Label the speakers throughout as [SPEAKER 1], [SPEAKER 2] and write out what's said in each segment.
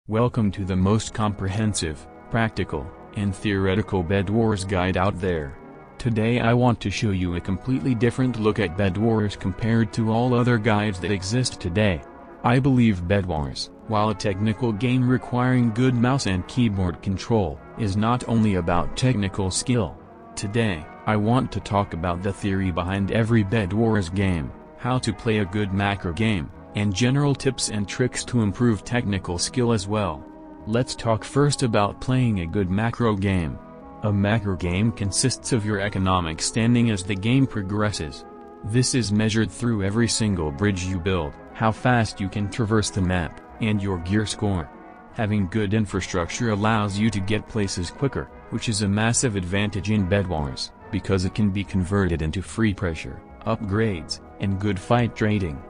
[SPEAKER 1] Welcome to the most comprehensive, practical, and theoretical Bedwars guide out there. Today I want to show you a completely different look at Bedwars compared to all other guides that exist today. I believe Bedwars, while a technical game requiring good mouse and keyboard control, is not only about technical skill. Today, I want to talk about the theory behind every Bedwars game, how to play a good macro game, and general tips and tricks to improve technical skill as well. Let's talk first about playing a good macro game. A macro game consists of your economic standing as the game progresses. This is measured through every single bridge you build, how fast you can traverse the map, and your gear score. Having good infrastructure allows you to get places quicker, which is a massive advantage in Bedwars, because it can be converted into free pressure, upgrades, and good fight trading.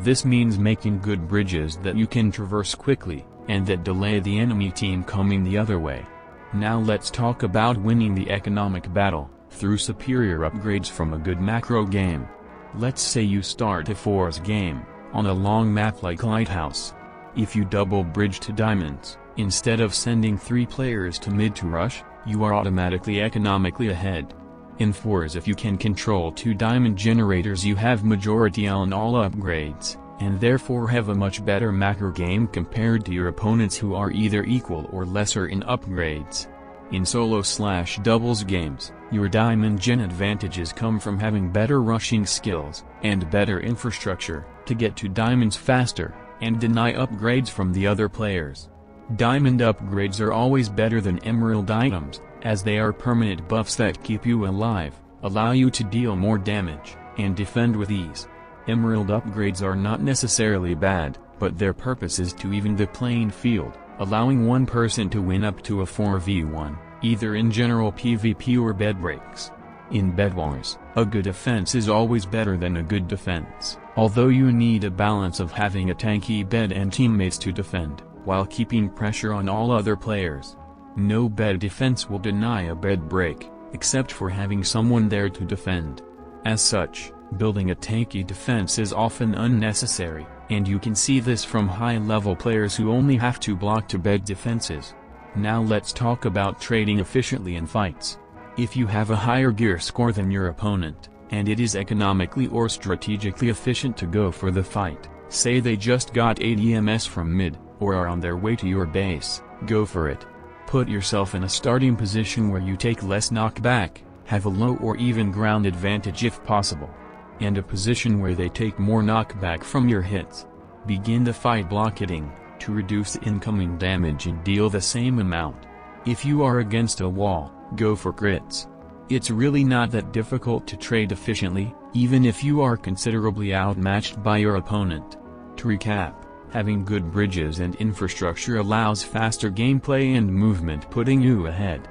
[SPEAKER 1] This means making good bridges that you can traverse quickly, and that delay the enemy team coming the other way. Now let's talk about winning the economic battle, through superior upgrades from a good macro game. Let's say you start a Force game, on a long map like Lighthouse. If you double bridge to diamonds, instead of sending 3 players to mid to rush, you are automatically economically ahead. In Force, if you can control 2 diamond generators, you have majority on all upgrades, and therefore have a much better macro game compared to your opponents who are either equal or lesser in upgrades. In solo/doubles games, your diamond gen advantages come from having better rushing skills, and better infrastructure, to get to diamonds faster, and deny upgrades from the other players. Diamond upgrades are always better than emerald items, as they are permanent buffs that keep you alive, allow you to deal more damage, and defend with ease. Emerald upgrades are not necessarily bad, but their purpose is to even the playing field, allowing one person to win up to a 4v1, either in general PvP or bed breaks. In Bedwars, a good offense is always better than a good defense, although you need a balance of having a tanky bed and teammates to defend, while keeping pressure on all other players. No bed defense will deny a bed break, except for having someone there to defend. As such, building a tanky defense is often unnecessary, and you can see this from high-level players who only have to block to bed defenses. Now let's talk about trading efficiently in fights. If you have a higher gear score than your opponent, and it is economically or strategically efficient to go for the fight, say they just got 8 EMS from mid, or are on their way to your base, go for it. Put yourself in a starting position where you take less knockback, have a low or even ground advantage if possible, and a position where they take more knockback from your hits. Begin the fight block hitting, to reduce incoming damage and deal the same amount. If you are against a wall, go for crits. It's really not that difficult to trade efficiently, even if you are considerably outmatched by your opponent. To recap, having good bridges and infrastructure allows faster gameplay and movement, putting you ahead.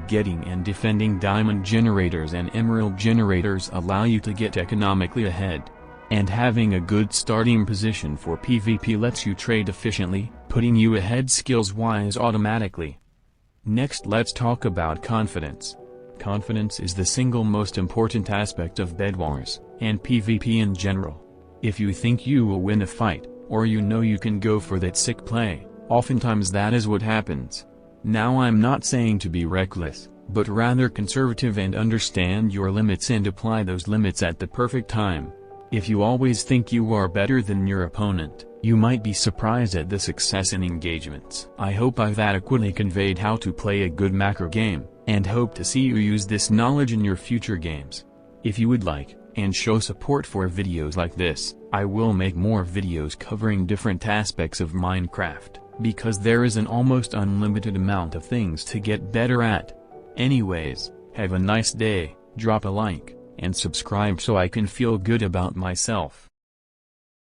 [SPEAKER 1] Getting and defending diamond generators and emerald generators allow you to get economically ahead. And having a good starting position for PvP lets you trade efficiently, putting you ahead skills-wise automatically. Next, let's talk about confidence. Confidence is the single most important aspect of Bedwars, and PvP in general. If you think you will win a fight, or you know you can go for that sick play, oftentimes that is what happens. Now I'm not saying to be reckless, but rather conservative and understand your limits and apply those limits at the perfect time. If you always think you are better than your opponent, you might be surprised at the success in engagements. I hope I've adequately conveyed how to play a good macro game, and hope to see you use this knowledge in your future games. If you would like, and show support for videos like this, I will make more videos covering different aspects of Minecraft, because there is an almost unlimited amount of things to get better at. Anyways, have a nice day, drop a like, and subscribe so I can feel good about myself.